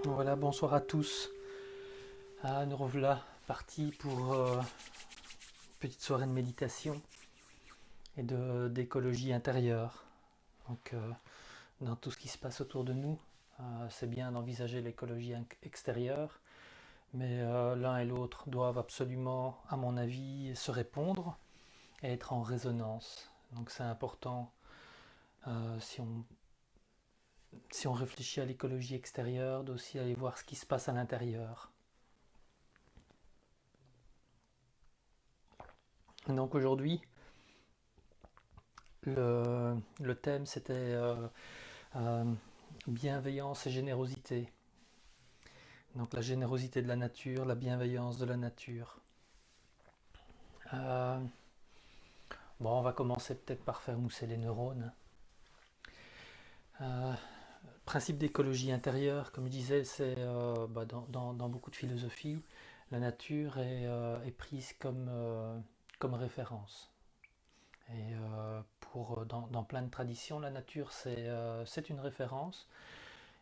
Voilà, bonsoir à tous. Nous revoilà partis pour une petite soirée de méditation et d'écologie intérieure. Donc, dans tout ce qui se passe autour de nous, c'est bien d'envisager l'écologie extérieure, mais l'un et l'autre doivent absolument, à mon avis, se répondre et être en résonance. Donc, c'est important si on réfléchit à l'écologie extérieure, d'aussi aller voir ce qui se passe à l'intérieur. Donc aujourd'hui, le thème c'était euh, bienveillance et générosité. Donc la générosité de la nature, la bienveillance de la nature. Euh, bon, on va commencer peut-être par faire mousser les neurones. Euh, Principe d'écologie intérieure, comme je disais, c'est dans beaucoup de philosophies, la nature est prise comme référence. Et dans plein de traditions, la nature c'est une référence.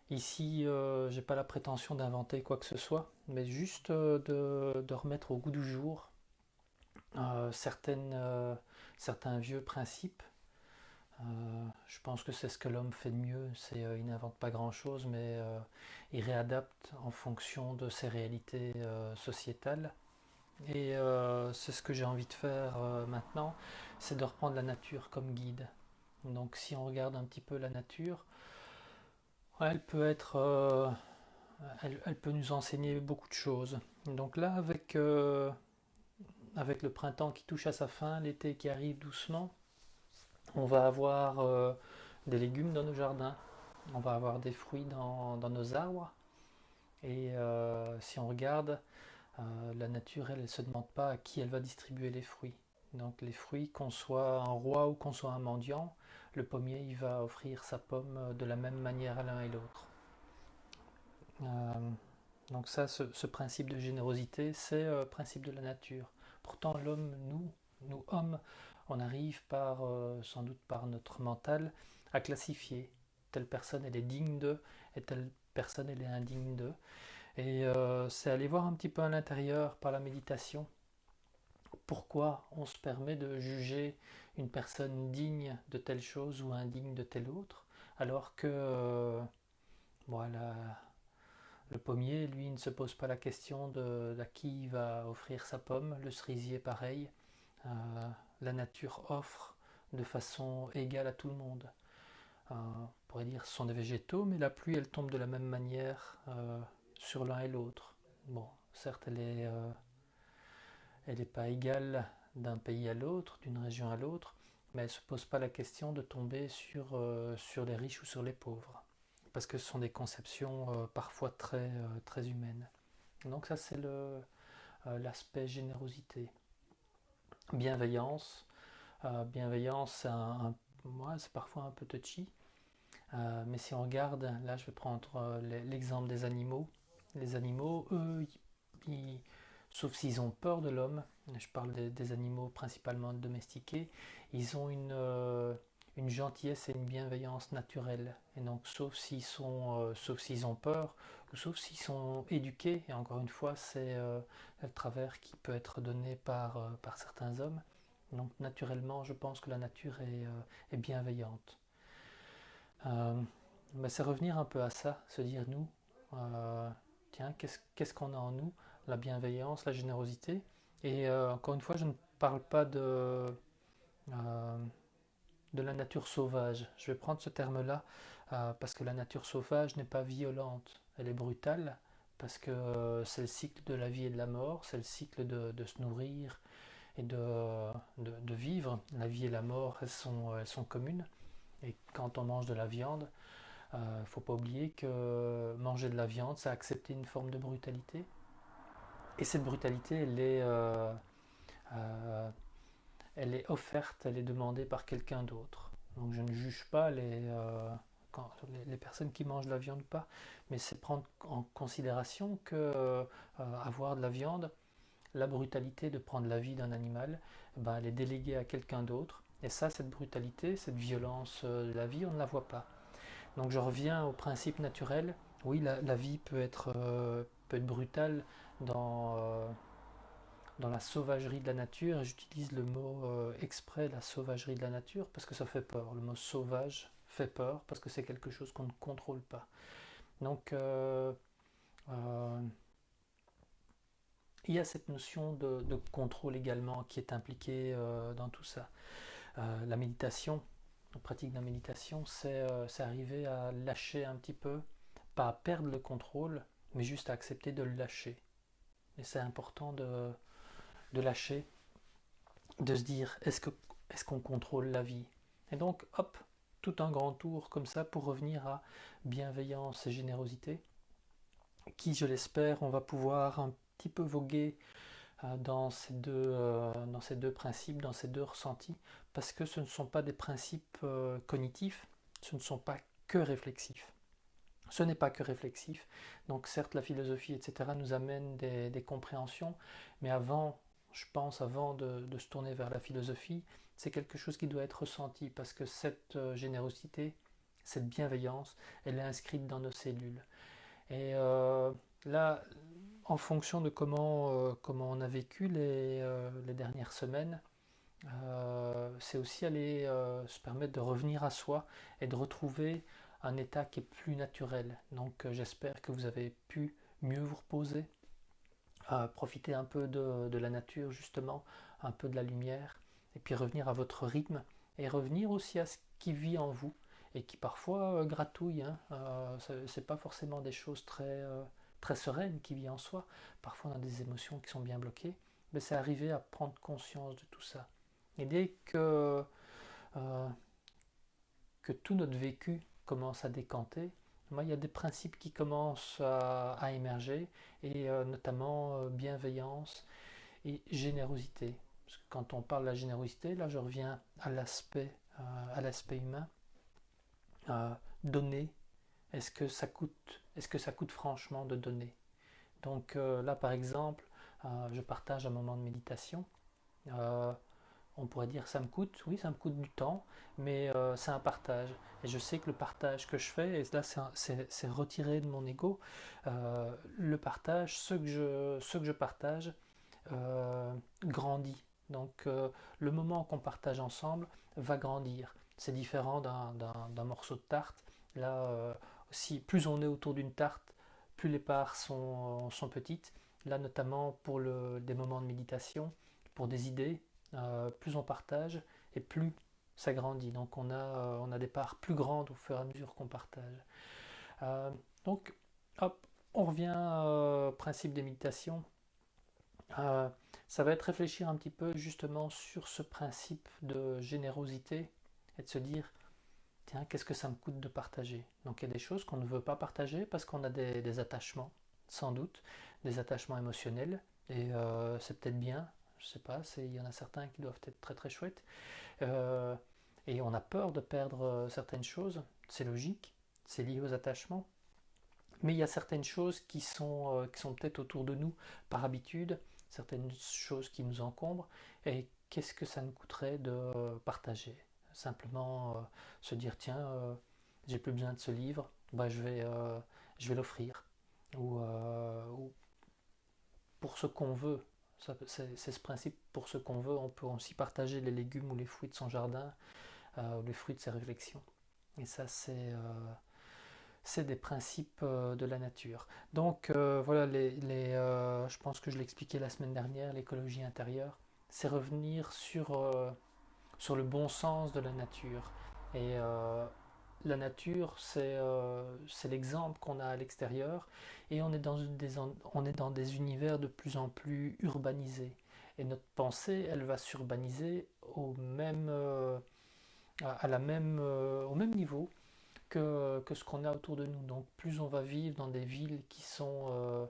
Ici, j'ai pas la prétention d'inventer quoi que ce soit, mais juste de remettre au goût du jour euh, certaines, euh, certains vieux principes. Je pense que c'est ce que l'homme fait de mieux, il n'invente pas grand-chose, mais il réadapte en fonction de ses réalités sociétales. Et c'est ce que j'ai envie de faire maintenant, c'est de reprendre la nature comme guide. Donc si on regarde un petit peu la nature, ouais, elle peut nous enseigner beaucoup de choses. Donc là, avec le printemps qui touche à sa fin, l'été qui arrive doucement, on va avoir des légumes dans nos jardins, on va avoir des fruits dans nos arbres. Et si on regarde, la nature, elle ne se demande pas à qui elle va distribuer les fruits. Donc les fruits, qu'on soit un roi ou qu'on soit un mendiant, le pommier, il va offrir sa pomme de la même manière à l'un et l'autre. Euh, Donc ça, ce principe de générosité, c'est le principe de la nature. Pourtant, l'homme, nous hommes, on arrive sans doute par notre mental, à classifier. Telle personne, elle est digne de, et telle personne, elle est indigne de. Et c'est aller voir un petit peu à l'intérieur par la méditation. Pourquoi on se permet de juger une personne digne de telle chose ou indigne de telle autre, alors que voilà, le pommier, lui, ne se pose pas la question à qui il va offrir sa pomme. Le cerisier, pareil. Euh, la nature offre de façon égale à tout le monde. On pourrait dire que ce sont des végétaux, mais la pluie, elle tombe de la même manière sur l'un et l'autre. Bon, certes, elle est pas égale d'un pays à l'autre, d'une région à l'autre, mais elle ne se pose pas la question de tomber sur les riches ou sur les pauvres. Parce que ce sont des conceptions parfois très humaines. Donc ça c'est l'aspect générosité. Bienveillance. Bienveillance c'est parfois un peu touchy. Mais si on regarde, là je vais prendre l'exemple des animaux. Les animaux, eux, sauf s'ils ont peur de l'homme, je parle des animaux principalement domestiqués, ils ont une gentillesse et une bienveillance naturelle. Et donc, sauf s'ils ont peur, ou sauf s'ils sont éduqués, et encore une fois, c'est le travers qui peut être donné par certains hommes. Donc, naturellement, je pense que la nature est bienveillante. Euh, mais c'est revenir un peu à ça, se dire nous, euh, tiens, qu'est-ce qu'on a en nous? La bienveillance, la générosité. Et encore une fois, je ne parle pas euh, de la nature sauvage. Je vais prendre ce terme-là parce que la nature sauvage n'est pas violente, elle est brutale parce que c'est le cycle de la vie et de la mort, c'est le cycle de se nourrir et de vivre. La vie et la mort, elles sont communes. Et quand on mange de la viande, il ne faut pas oublier que manger de la viande, c'est accepter une forme de brutalité. Et cette brutalité, euh, elle est offerte, elle est demandée par quelqu'un d'autre. Donc je ne juge pas les personnes qui mangent de la viande ou pas, mais c'est prendre en considération que avoir de la viande, la brutalité de prendre la vie d'un animal, ben, elle est déléguée à quelqu'un d'autre. Et ça, cette brutalité, cette violence de la vie, on ne la voit pas. Donc je reviens au principe naturel. Oui, la vie peut être brutale dans, dans la sauvagerie de la nature. Et j'utilise le mot exprès, la sauvagerie de la nature, parce que ça fait peur. Le mot sauvage fait peur parce que c'est quelque chose qu'on ne contrôle pas. Donc, euh, il y a cette notion de contrôle également qui est impliquée dans tout ça. La méditation, la pratique de la méditation, c'est arriver à lâcher un petit peu, pas à perdre le contrôle, mais juste à accepter de le lâcher. Et c'est important de lâcher, de se dire est-ce qu'on contrôle la vie. Et donc, hop, tout un grand tour comme ça pour revenir à bienveillance et générosité, qui, je l'espère, on va pouvoir un petit peu voguer dans ces deux principes, dans ces deux ressentis, parce que ce ne sont pas des principes cognitifs, ce ne sont pas que réflexifs. Ce n'est pas que réflexif. Donc certes, la philosophie, etc., nous amène des compréhensions, mais avant, je pense, avant de se tourner vers la philosophie, c'est quelque chose qui doit être ressenti, parce que cette générosité, cette bienveillance, elle est inscrite dans nos cellules. Et là, en fonction de comment on a vécu les dernières semaines, c'est aussi aller se permettre de revenir à soi et de retrouver un état qui est plus naturel. Donc j'espère que vous avez pu mieux vous reposer, profiter un peu de la nature justement, un peu de la lumière, et puis revenir à votre rythme et revenir aussi à ce qui vit en vous et qui parfois gratouille. Hein. C'est pas forcément des choses très sereines qui vivent en soi. Parfois on a des émotions qui sont bien bloquées, mais c'est arriver à prendre conscience de tout ça. Et dès euh, que tout notre vécu commence à décanter, moi, il y a des principes qui commencent à émerger, et notamment bienveillance et générosité. Parce que quand on parle de la générosité, là je reviens à l'aspect humain. Donner, est-ce que ça coûte franchement de donner? Donc là par exemple, je partage un moment de méditation. Euh, On pourrait dire ça me coûte, oui, ça me coûte du temps, mais c'est un partage. Et je sais que le partage que je fais, et là c'est retiré de mon ego, le partage, ce que je partage grandit. Donc le moment qu'on partage ensemble va grandir. C'est différent d'un morceau de tarte. Là, si plus on est autour d'une tarte, plus les parts sont petites. Là, notamment pour des moments de méditation, pour des idées, plus on partage et plus ça grandit. Donc on a des parts plus grandes au fur et à mesure qu'on partage. Euh, donc, hop, on revient au principe des méditations. Euh, Ça va être réfléchir un petit peu justement sur ce principe de générosité et de se dire, tiens, qu'est-ce que ça me coûte de partager? Donc il y a des choses qu'on ne veut pas partager parce qu'on a des attachements, sans doute, des attachements émotionnels, et c'est peut-être bien, je sais pas, il y en a certains qui doivent être très très chouettes, euh, et on a peur de perdre certaines choses, c'est logique, c'est lié aux attachements, mais il y a certaines choses qui sont peut-être autour de nous par habitude, certaines choses qui nous encombrent, et qu'est-ce que ça nous coûterait de partager? Simplement se dire, tiens, j'ai plus besoin de ce livre, bah, je vais l'offrir. Ou pour ce qu'on veut. C'est ce principe, pour ce qu'on veut, on peut aussi partager les légumes ou les fruits de son jardin, ou les fruits de ses réflexions. Et ça, c'est des principes de la nature. Donc voilà, je pense que je l'expliquais la semaine dernière, l'écologie intérieure, c'est revenir sur le bon sens de la nature. Et la nature, c'est l'exemple qu'on a à l'extérieur, et on est dans des univers de plus en plus urbanisés. Et notre pensée, elle va s'urbaniser au même niveau que ce qu'on a autour de nous. Donc plus on va vivre dans des villes qui sont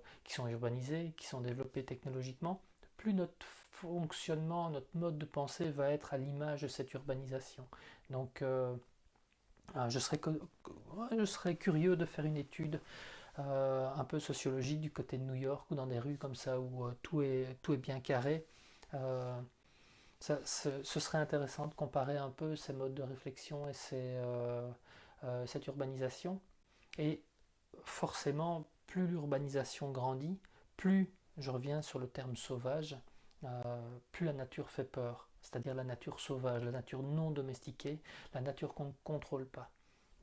urbanisées, qui sont développées technologiquement, plus notre fonctionnement, notre mode de pensée va être à l'image de cette urbanisation. Donc je serais curieux de faire une étude un peu sociologique du côté de New York, ou dans des rues comme ça où tout est bien carré. Euh, Ce serait intéressant de comparer un peu ces modes de réflexion et cette urbanisation, et forcément, plus l'urbanisation grandit, plus, je reviens sur le terme sauvage, plus la nature fait peur. C'est-à-dire la nature sauvage, la nature non domestiquée, la nature qu'on ne contrôle pas.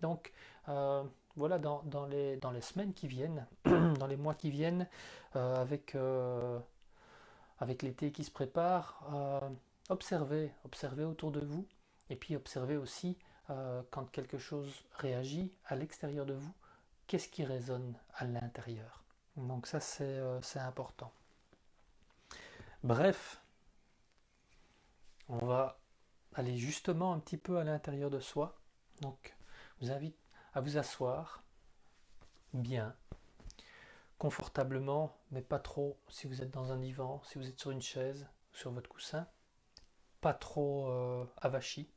Donc euh, voilà, dans les semaines qui viennent, dans les mois qui viennent, avec l'été qui se prépare, observez autour de vous, et puis observez aussi quand quelque chose réagit à l'extérieur de vous, qu'est-ce qui résonne à l'intérieur. Donc ça c'est important. Bref, on va aller justement un petit peu à l'intérieur de soi. Donc je vous invite à vous asseoir bien, confortablement, mais pas trop si vous êtes dans un divan, si vous êtes sur une chaise, sur votre coussin, pas trop avachi.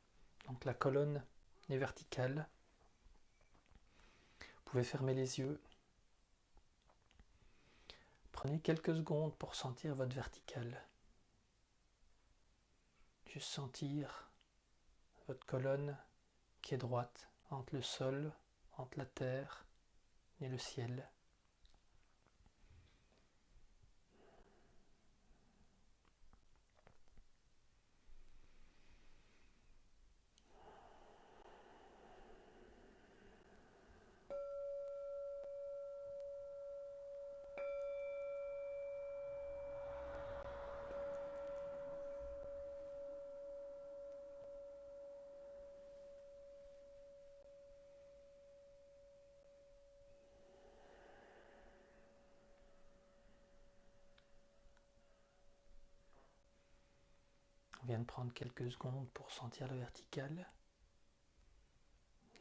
Donc la colonne est verticale. Vous pouvez fermer les yeux. Prenez quelques secondes pour sentir votre verticale. Juste sentir votre colonne qui est droite entre le sol, entre la terre et le ciel. On vient de prendre quelques secondes pour sentir le vertical.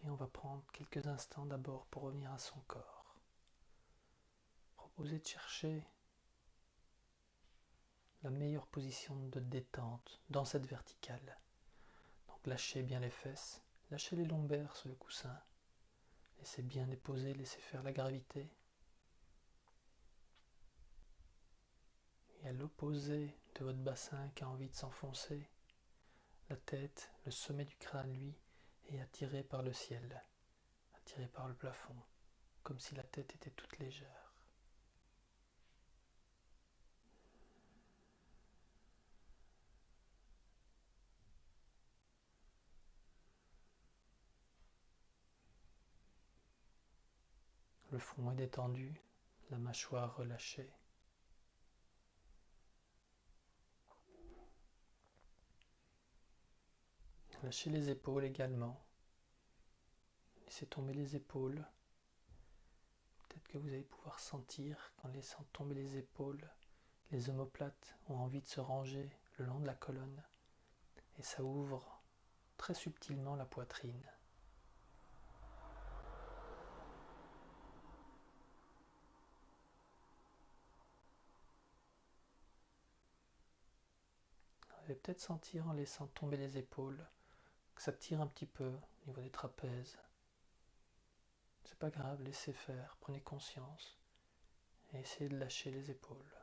Et on va prendre quelques instants d'abord pour revenir à son corps. Proposez de chercher la meilleure position de détente dans cette verticale. Donc lâchez bien les fesses, lâchez les lombaires sur le coussin. Laissez bien les poser, laissez faire la gravité. Et à l'opposé de votre bassin qui a envie de s'enfoncer, la tête, le sommet du crâne, lui, est attiré par le ciel, attiré par le plafond, comme si la tête était toute légère. Le front est détendu, la mâchoire relâchée. Lâchez les épaules également. Laissez tomber les épaules. Peut-être que vous allez pouvoir sentir qu'en laissant tomber les épaules, les omoplates ont envie de se ranger le long de la colonne et ça ouvre très subtilement la poitrine. Vous allez peut-être sentir en laissant tomber les épaules que ça tire un petit peu au niveau des trapèzes. C'est pas grave, laissez faire, prenez conscience et essayez de lâcher les épaules.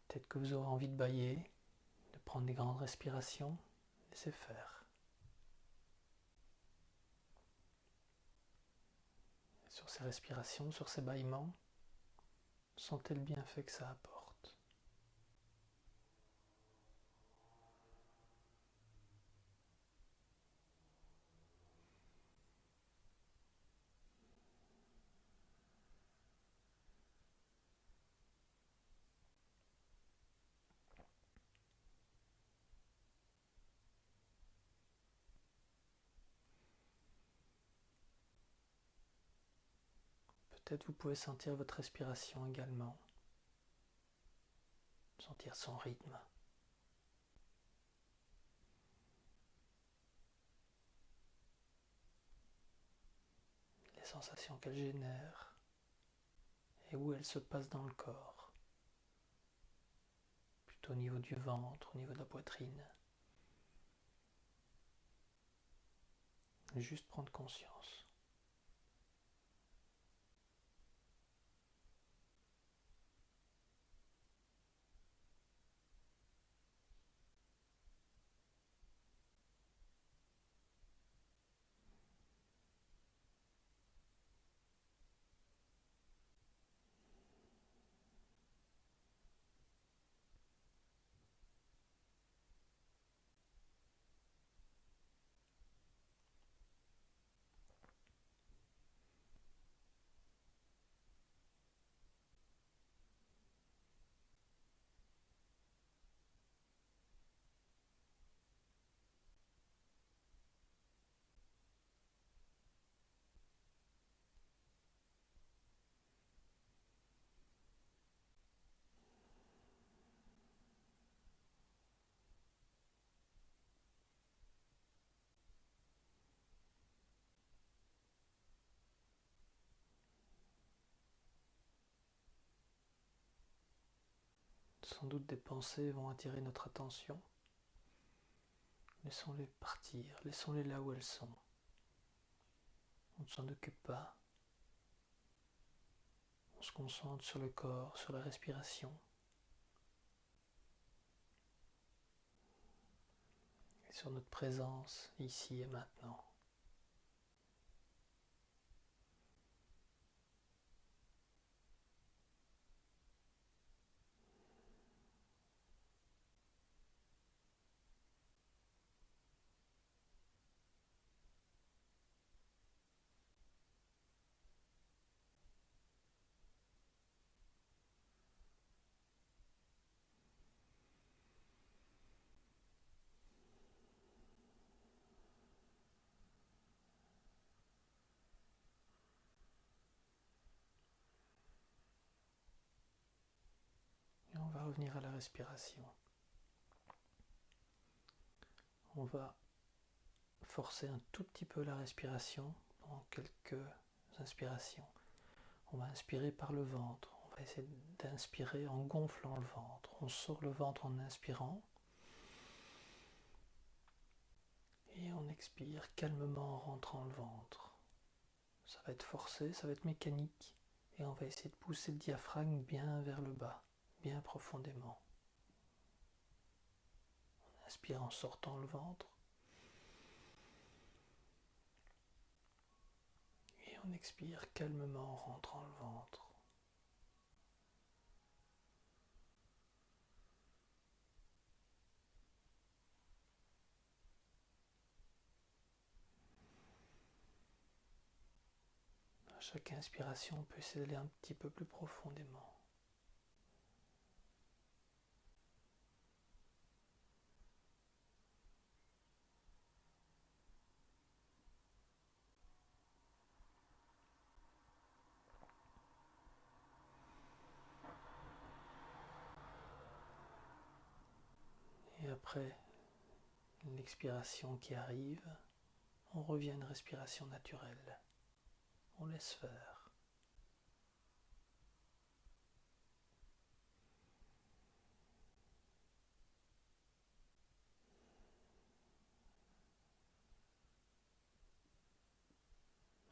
Peut-être que vous aurez envie de bâiller, de prendre des grandes respirations, laissez faire. Et sur ces respirations, sur ces bâillements, sentez le bienfait que ça apporte. Peut-être vous pouvez sentir votre respiration également, sentir son rythme. Les sensations qu'elle génère et où elle se passe dans le corps, plutôt au niveau du ventre, au niveau de la poitrine. Juste prendre conscience. Sans doute des pensées vont attirer notre attention. Laissons-les partir, laissons-les là où elles sont. On ne s'en occupe pas. On se concentre sur le corps, sur la respiration. Et sur notre présence ici et maintenant. Et on va revenir à la respiration. On va forcer un tout petit peu la respiration pendant quelques inspirations. On va inspirer par le ventre. On va essayer d'inspirer en gonflant le ventre. On sort le ventre en inspirant. Et on expire calmement en rentrant le ventre. Ça va être forcé, ça va être mécanique. Et on va essayer de pousser le diaphragme bien vers le bas, bien profondément. On inspire en sortant le ventre. Et on expire calmement en rentrant le ventre. À chaque inspiration, on peut essayer d'aller un petit peu plus profondément. Et après l'expiration qui arrive, on revient à une respiration naturelle. On laisse faire.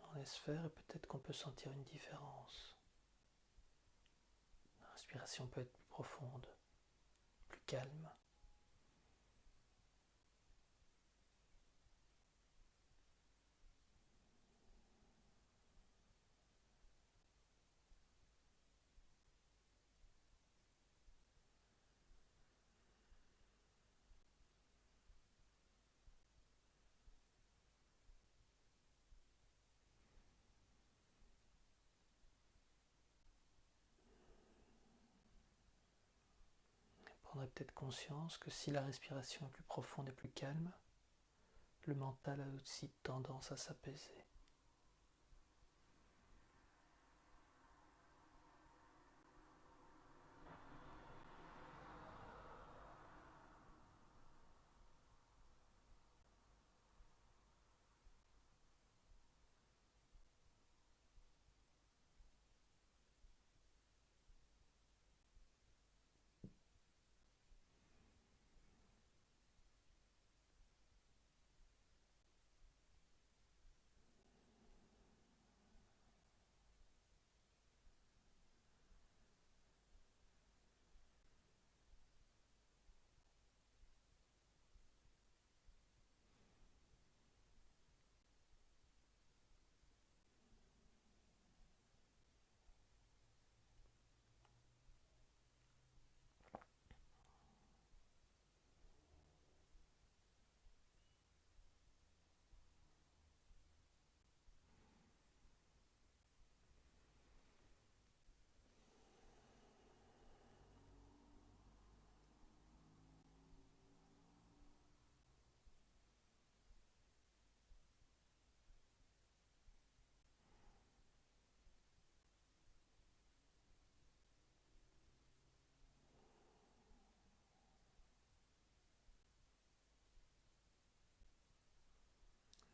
On laisse faire et peut-être qu'on peut sentir une différence. La respiration peut être plus profonde, plus calme. On prendrait peut-être conscience que si la respiration est plus profonde et plus calme, le mental a aussi tendance à s'apaiser.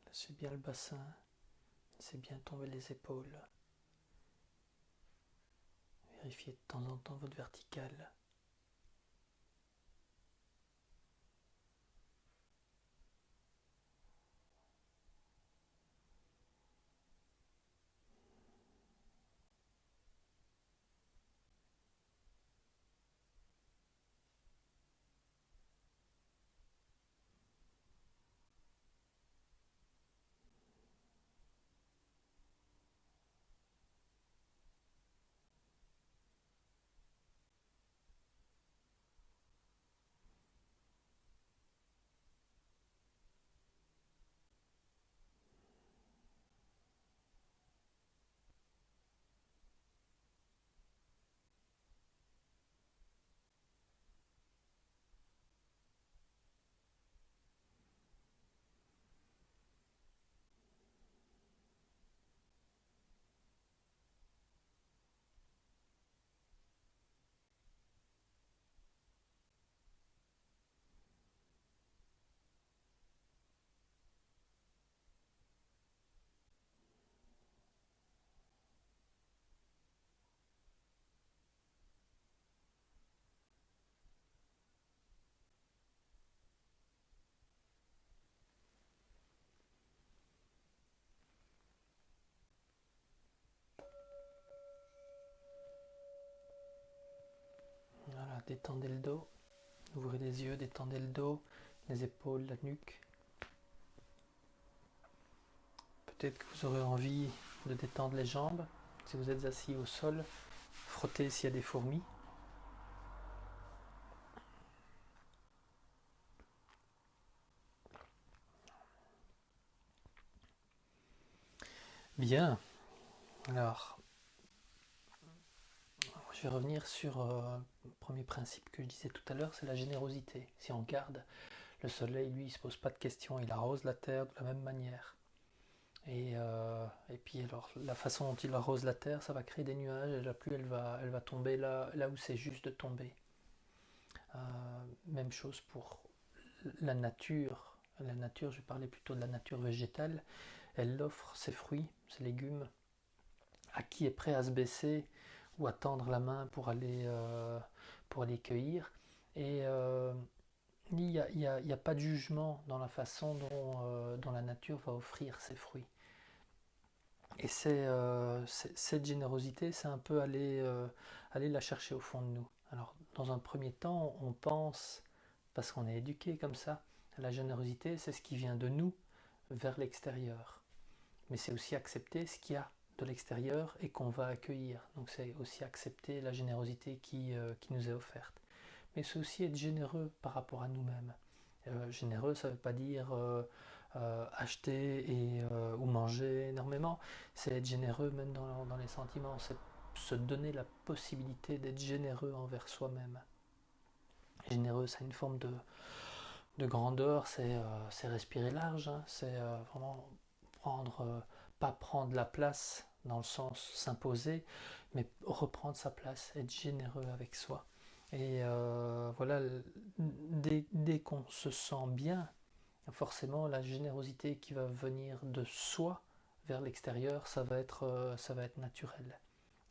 Laissez bien le bassin, laissez bien tomber les épaules. Vérifiez de temps en temps votre verticale. détendez le dos, ouvrez les yeux, détendez le dos, les épaules, la nuque. Peut-être que vous aurez envie de détendre les jambes. Si vous êtes assis au sol, frottez s'il y a des fourmis. Bien, alors je vais revenir sur le premier principe que je disais tout à l'heure, c'est la générosité. Si on regarde, le soleil, lui, il ne se pose pas de questions, il arrose la terre de la même manière. Et puis alors, la façon dont il arrose la terre, ça va créer des nuages, et la pluie, elle va tomber là où c'est juste de tomber. Euh, Même chose pour la nature. La nature, je vais parler plutôt de la nature végétale. Elle offre ses fruits, ses légumes, à qui est prêt à se baisser ou à tendre la main pour aller cueillir. Et il n'y a pas de jugement dans la façon dont la nature va offrir ses fruits. Et cette générosité, c'est un peu aller la chercher au fond de nous. Alors, dans un premier temps, on pense, parce qu'on est éduqué comme ça, la générosité, c'est ce qui vient de nous vers l'extérieur. Mais c'est aussi accepter ce qu'il y a de l'extérieur et qu'on va accueillir. Donc c'est aussi accepter la générosité qui nous est offerte. Mais c'est aussi être généreux par rapport à nous-mêmes. Généreux, ça ne veut pas dire acheter ou manger énormément. C'est être généreux même dans les sentiments. C'est se donner la possibilité d'être généreux envers soi-même. Généreux, c'est une forme de grandeur, c'est respirer large, hein. C'est vraiment pas prendre la place dans le sens s'imposer, mais reprendre sa place, être généreux avec soi. Et voilà, dès qu'on se sent bien, forcément la générosité qui va venir de soi vers l'extérieur, ça va être naturel.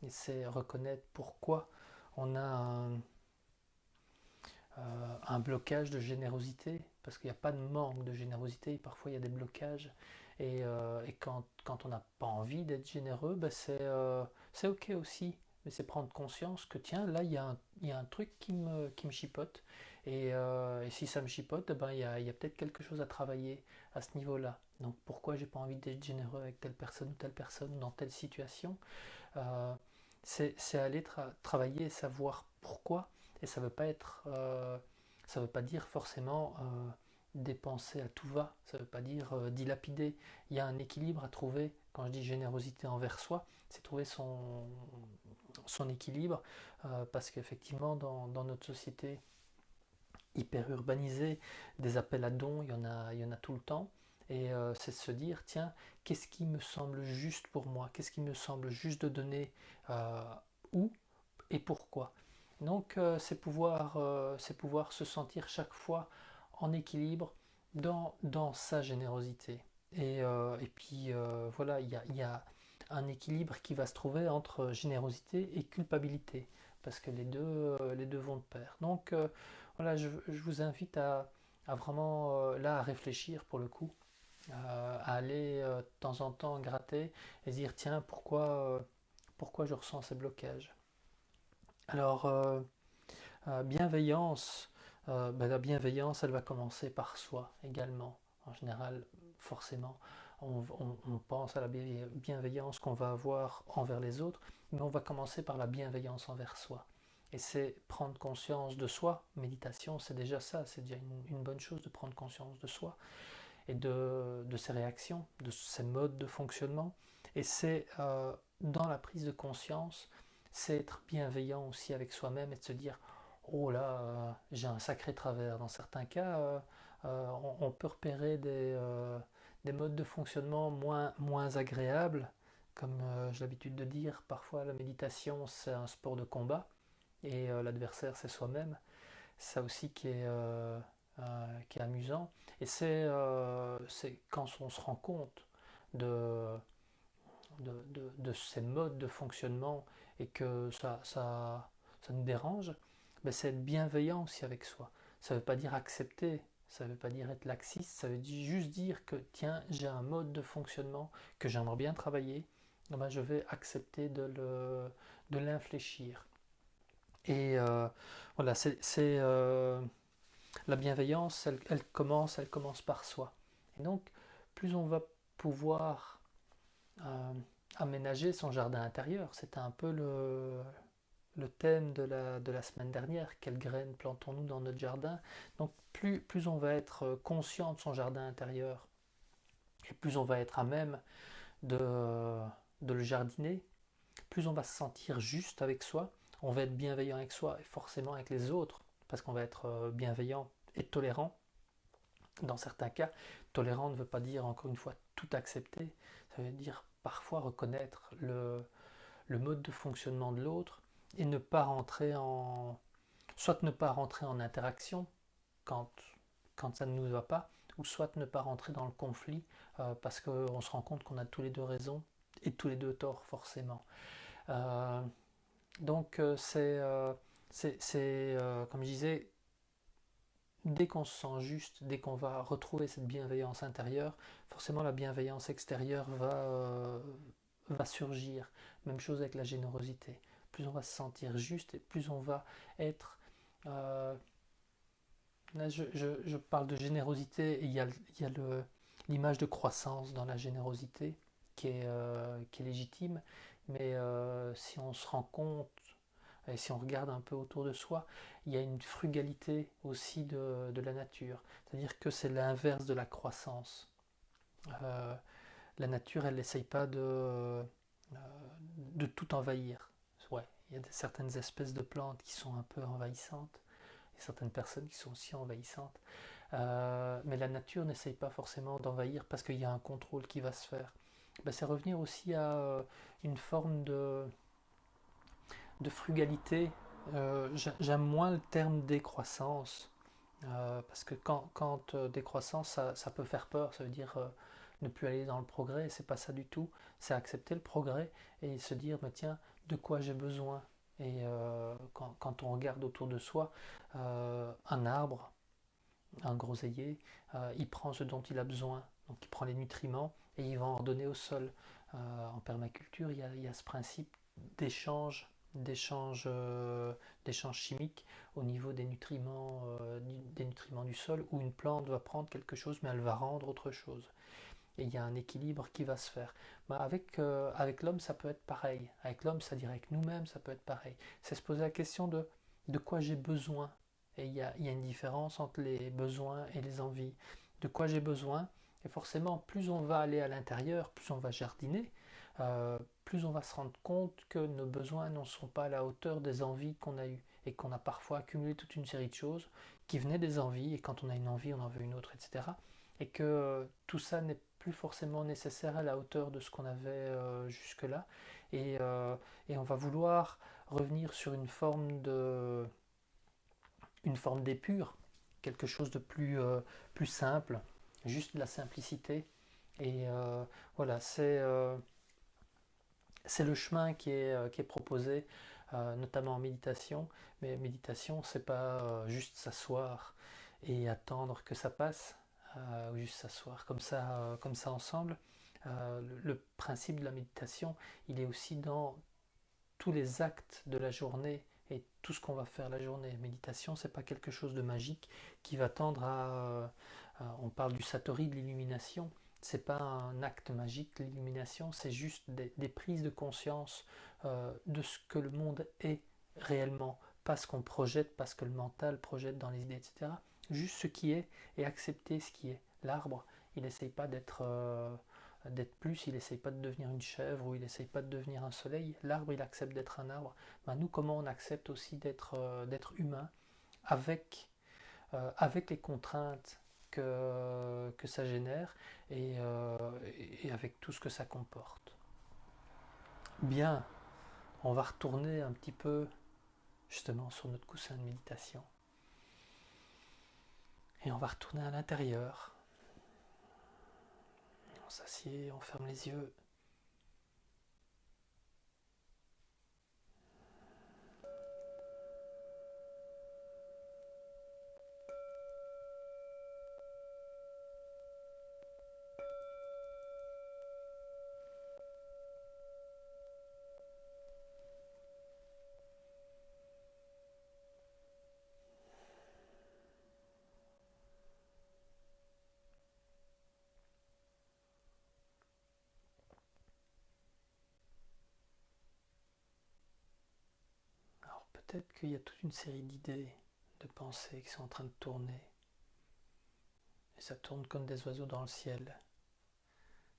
Et c'est reconnaître pourquoi on a un blocage de générosité, parce qu'il n'y a pas de manque de générosité, parfois il y a des blocages, et quand on n'a pas envie d'être généreux, ben c'est ok aussi, mais c'est prendre conscience que tiens, là il y a un truc qui me chipote, et si ça me chipote, ben, il y a peut-être quelque chose à travailler à ce niveau-là. Donc pourquoi j'ai pas envie d'être généreux avec telle personne ou telle personne dans telle situation. euh, c'est aller travailler et savoir pourquoi. Et ça veut pas dire forcément dépenser à tout va. Ça veut pas dire dilapider. Il y a un équilibre à trouver. Quand je dis générosité envers soi, c'est trouver son équilibre, parce qu'effectivement dans notre société hyper urbanisée, des appels à dons, il y en a tout le temps. Et c'est de se dire, tiens, qu'est-ce qui me semble juste pour moi? Qu'est-ce qui me semble juste de donner, euh, où et pourquoi? Donc c'est pouvoir se sentir chaque fois en équilibre dans sa générosité. Et puis voilà, il y a un équilibre qui va se trouver entre générosité et culpabilité, parce que les deux vont de pair. Donc voilà, je vous invite à vraiment là à réfléchir pour le coup, à aller de temps en temps gratter et se dire tiens, pourquoi je ressens ces blocages. Alors, bienveillance, ben, la bienveillance, elle va commencer par soi également. En général, forcément, on pense à la bienveillance qu'on va avoir envers les autres, mais on va commencer par la bienveillance envers soi. Et c'est prendre conscience de soi. Méditation, c'est déjà ça, c'est déjà une bonne chose de prendre conscience de soi et de ses réactions, de ses modes de fonctionnement. Et c'est dans la prise de conscience, c'est être bienveillant aussi avec soi-même et de se dire oh là, j'ai un sacré travers. Dans certains cas, on peut repérer des modes de fonctionnement moins agréables. Comme j'ai l'habitude de dire, parfois la méditation c'est un sport de combat et l'adversaire c'est soi-même. C'est ça aussi qui est amusant. Et c'est quand on se rend compte de, de ces modes de fonctionnement et que ça nous dérange, ben c'est être bienveillant aussi avec soi. Ça ne veut pas dire accepter, ça ne veut pas dire être laxiste, ça veut juste dire que tiens, j'ai un mode de fonctionnement que j'aimerais bien travailler, ben je vais accepter de l'infléchir. Et voilà, la bienveillance, elle commence par soi. Et donc, plus on va pouvoir euh, aménager son jardin intérieur, c'était un peu le thème de la semaine dernière, quelles graines plantons-nous dans notre jardin. Donc, plus on va être conscient de son jardin intérieur, et plus on va être à même de, de le jardiner, plus on va se sentir juste avec soi, on va être bienveillant avec soi et forcément avec les autres, parce qu'on va être bienveillant et tolérant. Dans certains cas, tolérant ne veut pas dire, encore une fois, tout accepter, ça veut dire parfois reconnaître le mode de fonctionnement de l'autre et ne pas rentrer en... soit ne pas rentrer en interaction quand, quand ça ne nous va pas, ou soit ne pas rentrer dans le conflit parce qu'on se rend compte qu'on a tous les deux raison et tous les deux tort forcément. Euh, donc comme je disais, dès qu'on se sent juste, dès qu'on va retrouver cette bienveillance intérieure, forcément la bienveillance extérieure va surgir. Même chose avec la générosité. Plus on va se sentir juste et plus on va être... euh, là, je parle de générosité et il y a l'image de croissance dans la générosité qui est légitime. Mais si on se rend compte et si on regarde un peu autour de soi, il y a une frugalité aussi de la nature. C'est-à-dire que c'est l'inverse de la croissance. Euh, la nature, elle n'essaye pas de tout envahir. Ouais, il y a certaines espèces de plantes qui sont un peu envahissantes, et certaines personnes qui sont aussi envahissantes. Mais la nature n'essaye pas forcément d'envahir parce qu'il y a un contrôle qui va se faire. Ben, c'est revenir aussi à une forme de frugalité. J'aime moins le terme décroissance parce que quand décroissance, ça peut faire peur. Ça veut dire ne plus aller dans le progrès. C'est pas ça du tout. C'est accepter le progrès et se dire, mais tiens, de quoi j'ai besoin. Et quand on regarde autour de soi, un arbre, un groseillier, il prend ce dont il a besoin. Donc il prend les nutriments et il va en redonner au sol. En permaculture, il y a ce principe d'échange, d'échange, d'échange chimique au niveau des nutriments du sol, où une plante va prendre quelque chose, mais elle va rendre autre chose. Et il y a un équilibre qui va se faire. Bah, avec l'homme, ça peut être pareil. Avec l'homme, c'est-à-dire avec nous-mêmes, ça peut être pareil. C'est se poser la question de quoi j'ai besoin. Et il y a une différence entre les besoins et les envies. De quoi j'ai besoin. Et forcément, plus on va aller à l'intérieur, plus on va jardiner, plus on va se rendre compte que nos besoins ne sont pas à la hauteur des envies qu'on a eues. Et qu'on a parfois accumulé toute une série de choses qui venaient des envies. Et quand on a une envie, on en veut une autre, etc. Et que tout ça n'est plus forcément nécessaire à la hauteur de ce qu'on avait jusque-là. Et on va vouloir revenir sur une forme d'épure, quelque chose de plus simple, juste de la simplicité. Et voilà, c'est le chemin qui est proposé, notamment en méditation. Mais méditation, c'est pas juste s'asseoir et attendre que ça passe, ou juste s'asseoir comme ça ensemble. Le principe de la méditation, il est aussi dans tous les actes de la journée et tout ce qu'on va faire la journée. Méditation, c'est pas quelque chose de magique qui va tendre on parle du satori, de l'illumination. C'est pas un acte magique, l'illumination, c'est juste des prises de conscience de ce que le monde est réellement, pas ce qu'on projette, pas ce que le mental projette dans les idées, etc. Juste ce qui est et accepter ce qui est. L'arbre, il n'essaye pas d'être plus, il n'essaye pas de devenir une chèvre ou il n'essaye pas de devenir un soleil. L'arbre, il accepte d'être un arbre. Ben, nous, comment on accepte aussi d'être humain avec, avec les contraintes que ça génère et avec tout ce que ça comporte. Bien, on va retourner un petit peu justement sur notre coussin de méditation. Et on va retourner à l'intérieur. On s'assied, on ferme les yeux. peut-être qu'il y a toute une série d'idées, de pensées qui sont en train de tourner. Et ça tourne comme des oiseaux dans le ciel.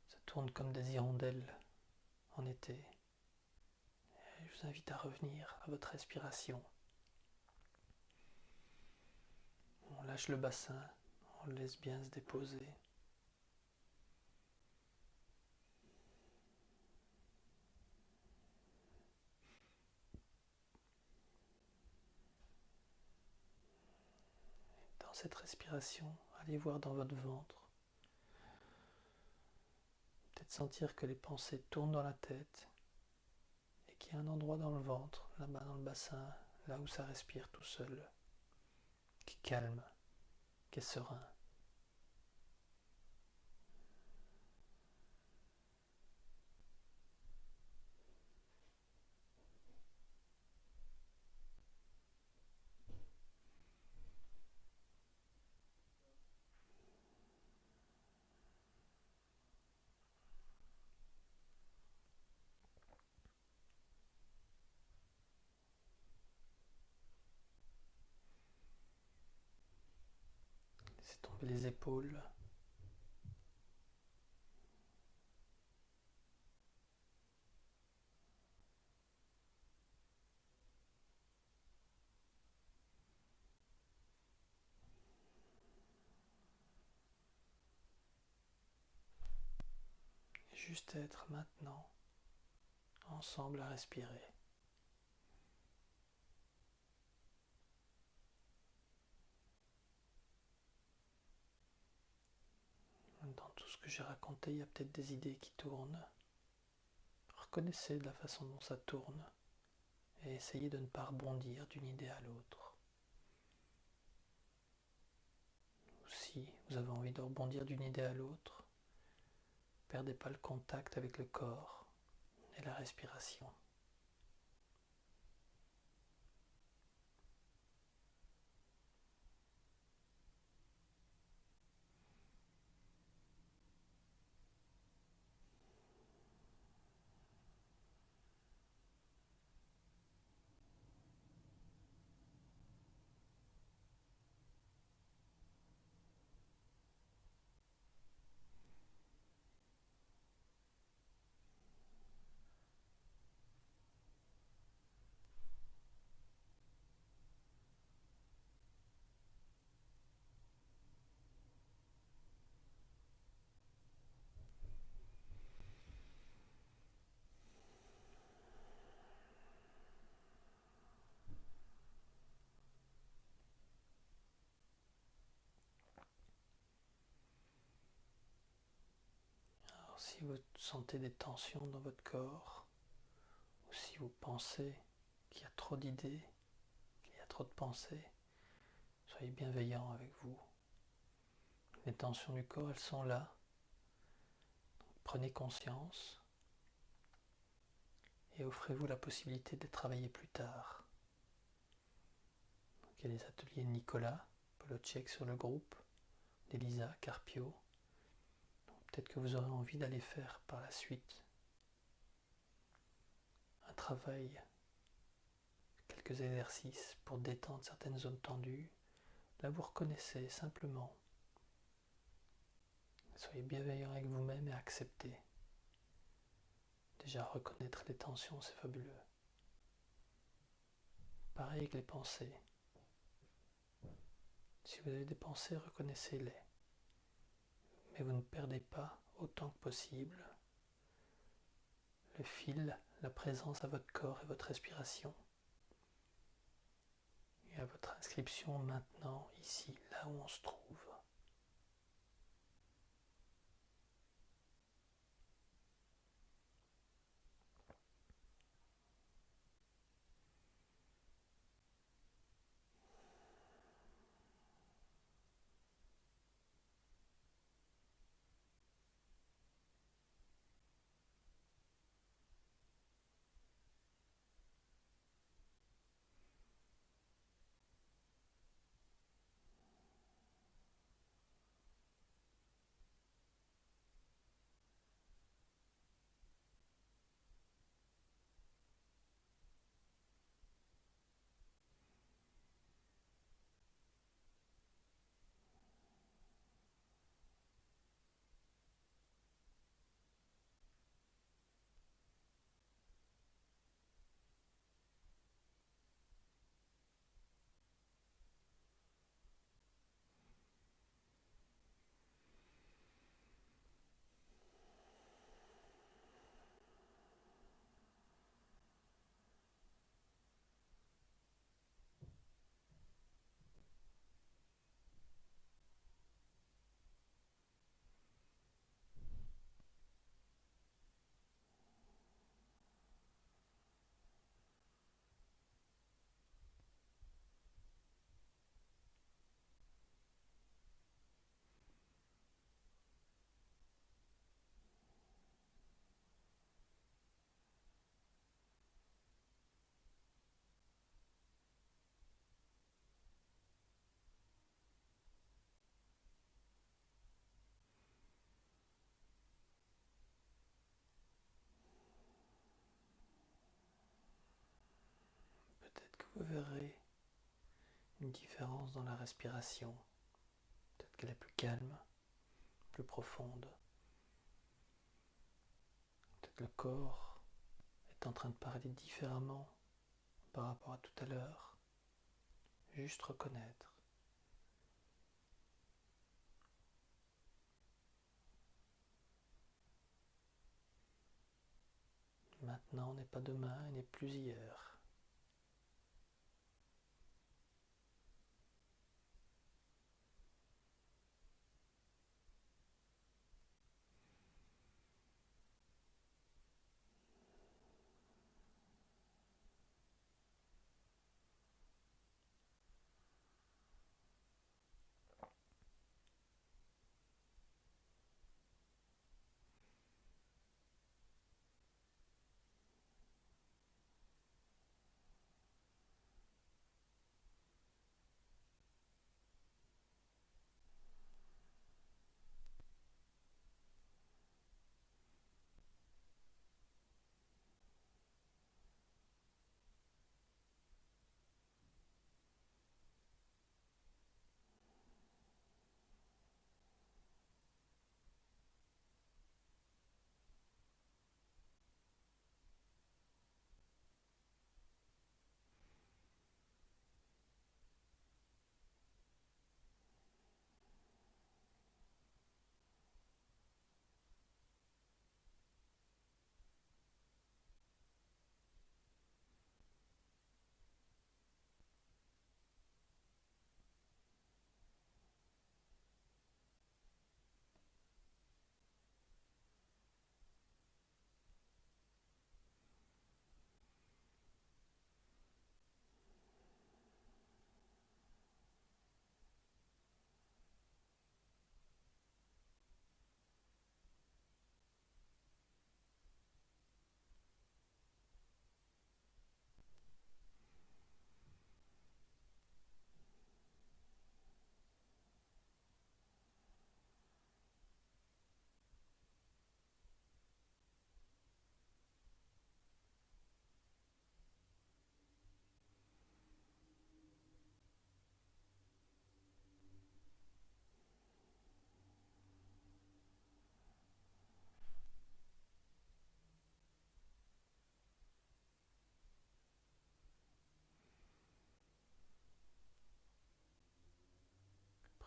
Ça tourne comme des hirondelles en été. Et je vous invite à revenir à votre respiration. On lâche le bassin, on le laisse bien se déposer. Dans cette respiration, allez voir dans votre ventre. Peut-être sentir que les pensées tournent dans la tête et qu'il y a un endroit dans le ventre, là-bas dans le bassin, là où ça respire tout seul, qui est calme, qui est serein. Laissez tomber les épaules. Et juste être maintenant ensemble à respirer. Dans tout ce que j'ai raconté, il y a peut-être des idées qui tournent. Reconnaissez de la façon dont ça tourne et essayez de ne pas rebondir d'une idée à l'autre. Ou si vous avez envie de rebondir d'une idée à l'autre, perdez pas le contact avec le corps et la respiration. Alors, si vous sentez des tensions dans votre corps, ou si vous pensez qu'il y a trop d'idées, qu'il y a trop de pensées, soyez bienveillant avec vous. Les tensions du corps, elles sont là. Donc, prenez conscience et offrez-vous la possibilité de travailler plus tard. Donc, il y a les ateliers de Nicolas Polocek sur le groupe, d'Elisa Carpio. Donc, peut-être que vous aurez envie d'aller faire par la suite un travail, quelques exercices pour détendre certaines zones tendues. Là, vous reconnaissez simplement. Soyez bienveillant avec vous-même et acceptez. Déjà, reconnaître les tensions, c'est fabuleux. Pareil avec les pensées. Si vous avez des pensées, reconnaissez-les. Mais vous ne perdez pas autant que possible le fil, la présence à votre corps et votre respiration. Et à votre inscription maintenant, ici, là où on se trouve. vous verrez une différence dans la respiration. Peut-être qu'elle est plus calme, plus profonde. Peut-être le corps est en train de parler différemment par rapport à tout à l'heure. Juste reconnaître. Maintenant n'est pas demain et n'est plus hier.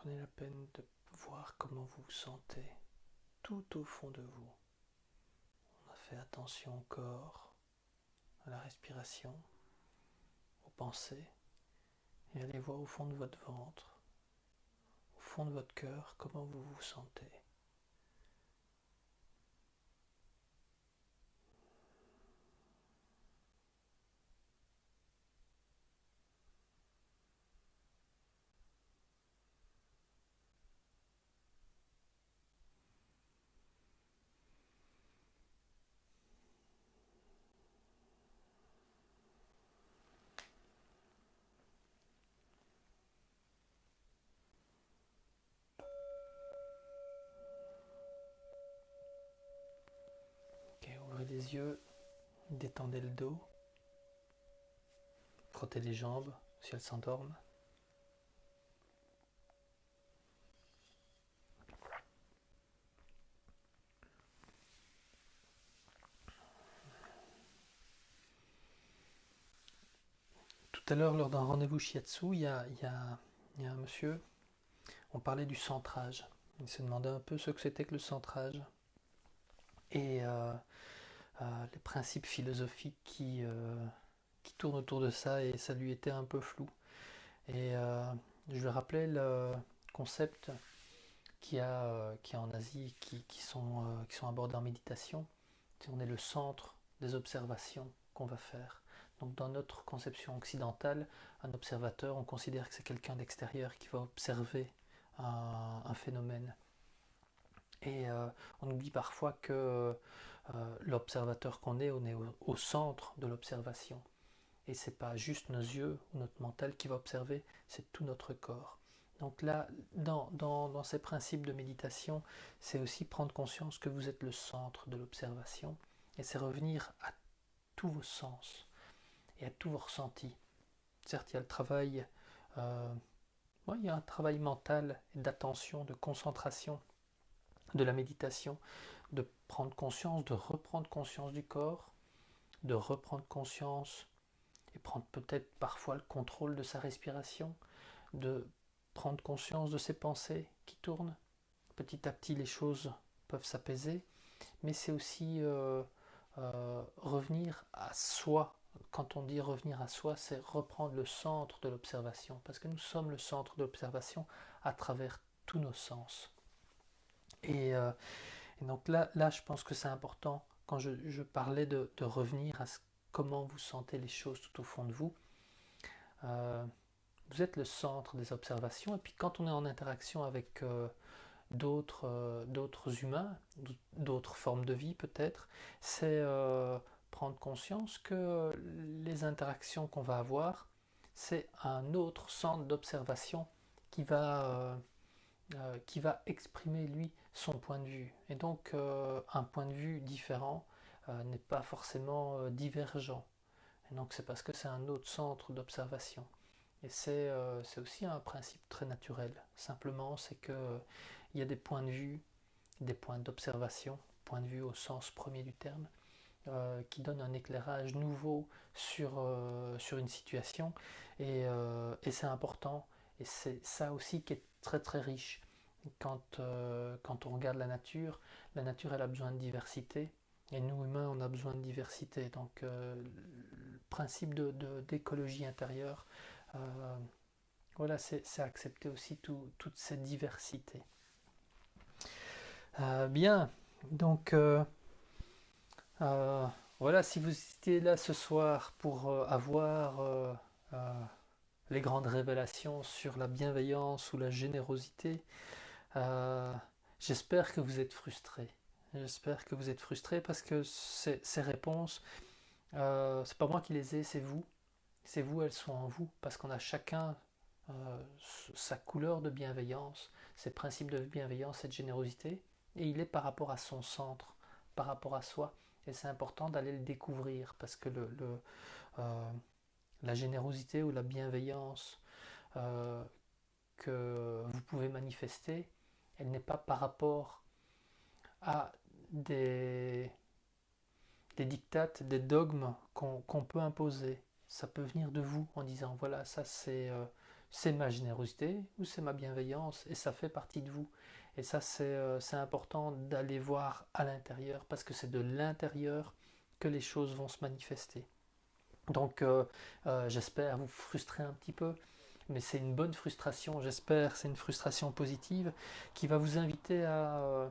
Prenez la peine de voir comment vous vous sentez tout au fond de vous. On a fait attention au corps, à la respiration, aux pensées, et allez voir au fond de votre ventre, au fond de votre cœur, comment vous vous sentez. Ok, ouvrez les yeux, détendez le dos, frottez les jambes si elles s'endorment. Tout à l'heure, lors d'un rendez-vous shiatsu, il y a un monsieur, on parlait du centrage. Il se demandait un peu ce que c'était que le centrage et les principes philosophiques qui tournent autour de ça, et ça lui était un peu flou. Et je lui rappelais le concept qu'il y a en Asie qui sont abordés en méditation. On est le centre des observations qu'on va faire. Donc dans notre conception occidentale, un observateur, on considère que c'est quelqu'un d'extérieur qui va observer un phénomène. Et on oublie parfois que l'observateur qu'on est, on est au centre de l'observation. Et c'est pas juste nos yeux ou notre mental qui va observer, c'est tout notre corps. Donc là, dans ces principes de méditation, c'est aussi prendre conscience que vous êtes le centre de l'observation. Et c'est revenir à tous vos sens et à tous vos ressentis. Certes, il y a le travail, euh, ouais, il y a un travail mental d'attention, de concentration, de la méditation, de prendre conscience, de reprendre conscience du corps, de reprendre conscience et prendre peut-être parfois le contrôle de sa respiration, de prendre conscience de ses pensées qui tournent. Petit à petit, les choses peuvent s'apaiser, mais c'est aussi revenir à soi. Quand on dit revenir à soi, c'est reprendre le centre de l'observation, parce que nous sommes le centre de l'observation à travers tous nos sens. Et, euh, et donc là, je pense que c'est important, quand je parlais de revenir à comment vous sentez les choses tout au fond de vous. Euh, vous êtes le centre des observations, et puis quand on est en interaction avec d'autres humains, d'autres formes de vie peut-être, c'est prendre conscience que les interactions qu'on va avoir, c'est un autre centre d'observation qui va exprimer lui son point de vue. Et donc un point de vue différent n'est pas forcément divergent. Et donc c'est parce que c'est un autre centre d'observation. Et c'est aussi un principe très naturel. Simplement, c'est que il y a des points de vue, des points d'observation, point de vue au sens premier du terme, qui donnent un éclairage nouveau sur une situation. Et c'est important. Et c'est ça aussi qui est très très riche. Quand on regarde la nature elle a besoin de diversité. Et nous humains, on a besoin de diversité. Donc le principe d'écologie intérieure, euh, voilà, c'est accepter aussi toute cette diversité. Bien, donc euh, voilà, si vous étiez là ce soir pour avoir euh, les grandes révélations sur la bienveillance ou la générosité, euh, j'espère que vous êtes frustrés. J'espère que vous êtes frustrés parce que ces réponses, c'est pas moi qui les ai, c'est vous. C'est vous, elles sont en vous, parce qu'on a chacun sa couleur de bienveillance, ses principes de bienveillance et de générosité, et il est par rapport à son centre, par rapport à soi. Et c'est important d'aller le découvrir, parce que la générosité ou la bienveillance euh, que vous pouvez manifester, elle n'est pas par rapport à des, des dictates, des dogmes qu'on peut imposer. Ça peut venir de vous en disant voilà, ça c'est ma générosité ou c'est ma bienveillance et ça fait partie de vous. Et ça c'est important d'aller voir à l'intérieur parce que c'est de l'intérieur que les choses vont se manifester. Donc j'espère vous frustrer un petit peu, mais c'est une bonne frustration, j'espère, c'est une frustration positive qui va vous inviter euh,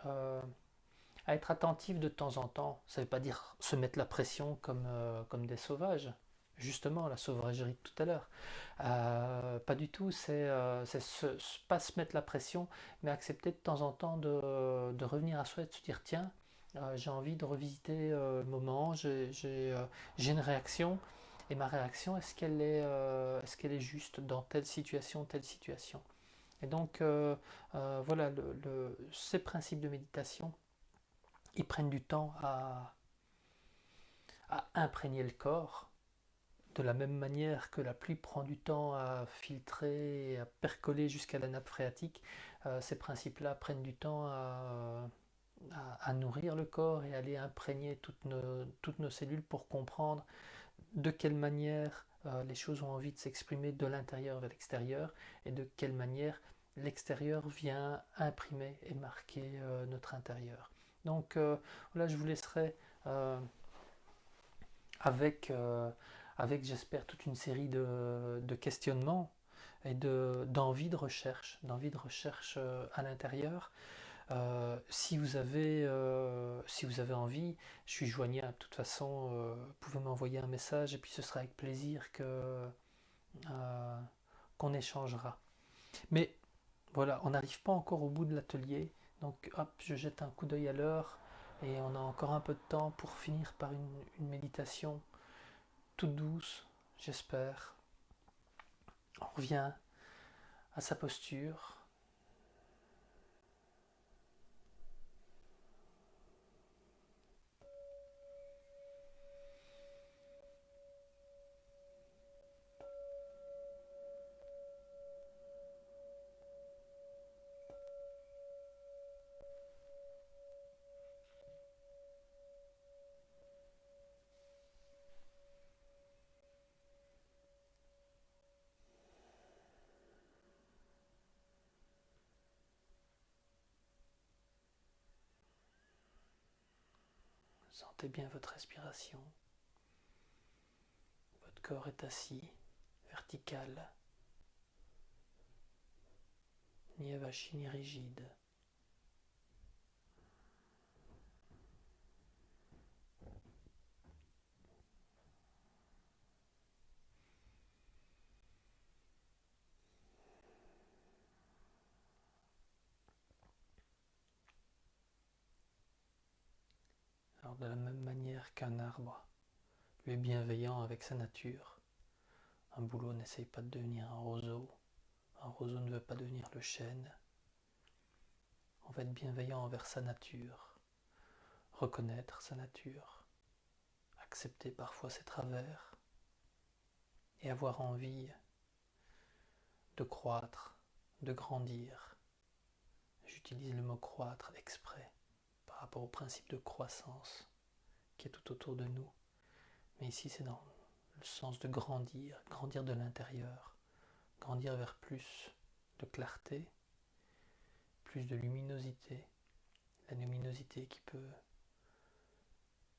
à être attentif de temps en temps. Ça ne veut pas dire se mettre la pression comme des sauvages. Justement, la sauvagerie de tout à l'heure. Pas du tout, pas se mettre la pression, mais accepter de temps en temps de revenir à soi et de se dire tiens, j'ai envie de revisiter le moment, j'ai une réaction, et ma réaction, est-ce qu'elle est juste dans telle situation, telle situation. Et donc, voilà, ces principes de méditation, ils prennent du temps à imprégner le corps, de la même manière que la pluie prend du temps à filtrer et à percoler jusqu'à la nappe phréatique. Ces principes-là prennent du temps à nourrir le corps et à aller imprégner toutes nos cellules pour comprendre de quelle manière les choses ont envie de s'exprimer de l'intérieur vers l'extérieur et de quelle manière l'extérieur vient imprimer et marquer notre intérieur. Donc là, je vous laisserai euh, avec, avec j'espère, toute une série de questionnements et d'envie de recherche à l'intérieur. Si vous avez envie, je suis joignable. De toute façon, vous pouvez m'envoyer un message et puis ce sera avec plaisir euh, qu'on échangera. Mais voilà, on n'arrive pas encore au bout de l'atelier, donc hop, je jette un coup d'œil à l'heure et on a encore un peu de temps pour finir par une méditation toute douce, j'espère. On revient à sa posture. Sentez bien votre respiration. Votre corps est assis, vertical, ni avachi ni rigide. Alors de la même manière qu'un arbre, lui est bienveillant avec sa nature, un bouleau n'essaye pas de devenir un roseau ne veut pas devenir le chêne. On va être bienveillant envers sa nature, reconnaître sa nature, accepter parfois ses travers et avoir envie de croître, de grandir. J'utilise le mot croître exprès par rapport au principe de croissance qui est tout autour de nous. Mais ici c'est dans le sens de grandir, grandir de l'intérieur, grandir vers plus de clarté, plus de luminosité, la luminosité qui peut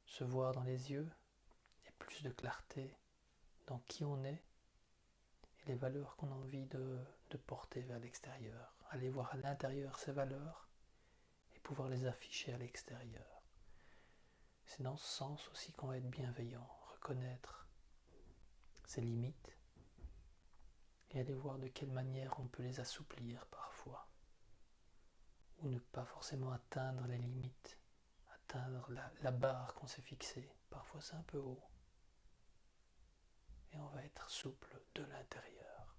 se voir dans les yeux et plus de clarté dans qui on est et les valeurs qu'on a envie de porter vers l'extérieur. Aller voir à l'intérieur ces valeurs et pouvoir les afficher à l'extérieur. C'est dans ce sens aussi qu'on va être bienveillant, reconnaître ses limites et aller voir de quelle manière on peut les assouplir parfois ou ne pas forcément atteindre les limites, atteindre la barre qu'on s'est fixée. Parfois c'est un peu haut et on va être souple de l'intérieur.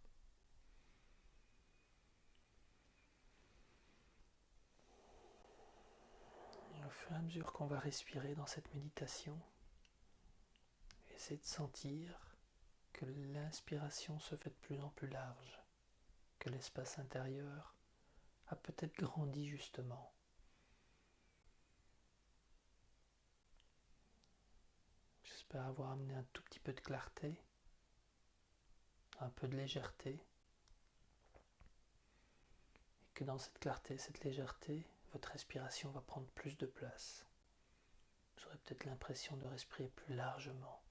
Et au fur et à mesure qu'on va respirer dans cette méditation, essayez de sentir que l'inspiration se fait de plus en plus large, que l'espace intérieur a peut-être grandi justement. J'espère avoir amené un tout petit peu de clarté, un peu de légèreté, et que dans cette clarté, cette légèreté, votre respiration va prendre plus de place. Vous aurez peut-être l'impression de respirer plus largement.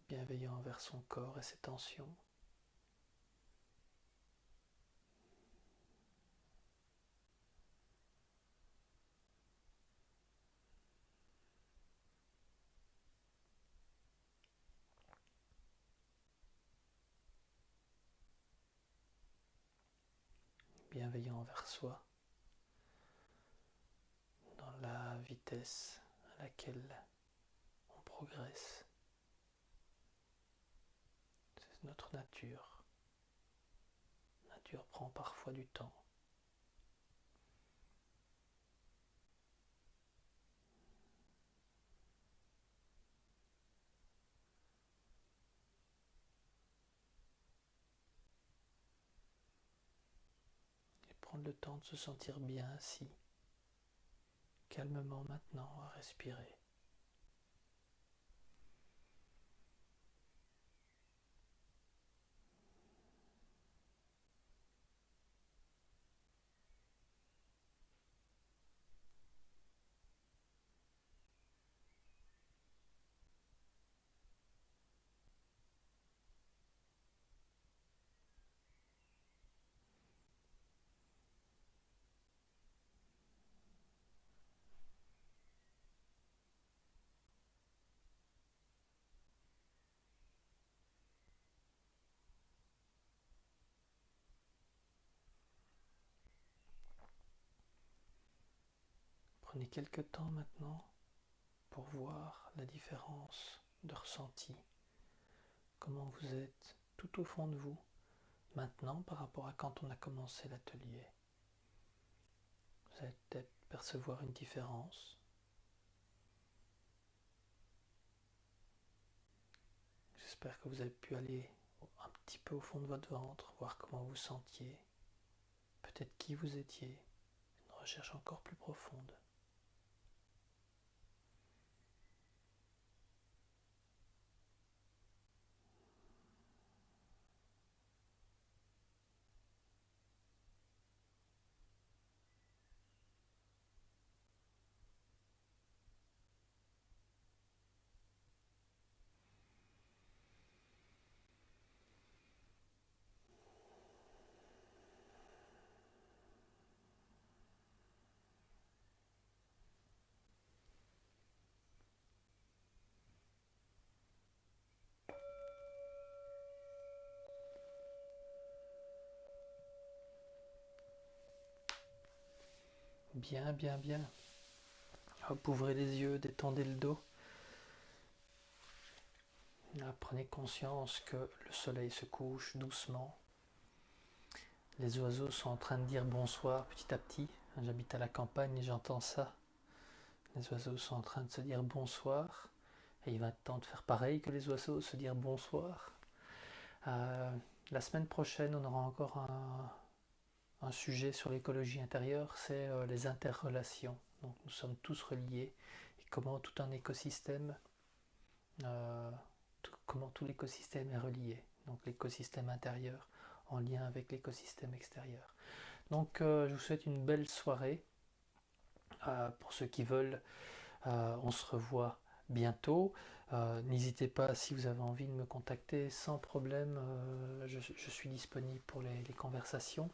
Bienveillant envers son corps et ses tensions. Bienveillant envers soi, dans la vitesse à laquelle on progresse. C'est notre nature. La nature prend parfois du temps. Et prendre le temps de se sentir bien assis, calmement maintenant à respirer. Prenez quelques temps maintenant pour voir la différence de ressenti. Comment vous êtes tout au fond de vous maintenant par rapport à quand on a commencé l'atelier. Vous allez peut-être percevoir une différence. J'espère que vous avez pu aller un petit peu au fond de votre ventre, voir comment vous sentiez, peut-être qui vous étiez, une recherche encore plus profonde. Bien, bien, bien. Hop, ouvrez les yeux, détendez le dos. Là, prenez conscience que le soleil se couche doucement. Les oiseaux sont en train de dire bonsoir petit à petit. J'habite à la campagne et j'entends ça. Les oiseaux sont en train de se dire bonsoir. Et il va être temps de faire pareil que les oiseaux, se dire bonsoir. La semaine prochaine, on aura encore un sujet sur l'écologie intérieure, c'est les interrelations. Donc nous sommes tous reliés et comment tout un écosystème, comment tout l'écosystème est relié. Donc l'écosystème intérieur en lien avec l'écosystème extérieur. Donc je vous souhaite une belle soirée. Pour ceux qui veulent, on se revoit bientôt. N'hésitez pas, si vous avez envie de me contacter, sans problème, je suis disponible pour les conversations.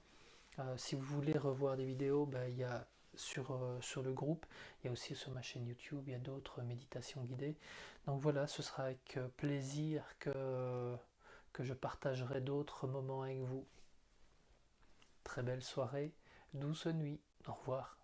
Si vous voulez revoir des vidéos, il y a sur le groupe, il y a aussi sur ma chaîne YouTube, il y a d'autres méditations guidées. Donc voilà, ce sera avec plaisir que je partagerai d'autres moments avec vous. Très belle soirée, douce nuit, au revoir.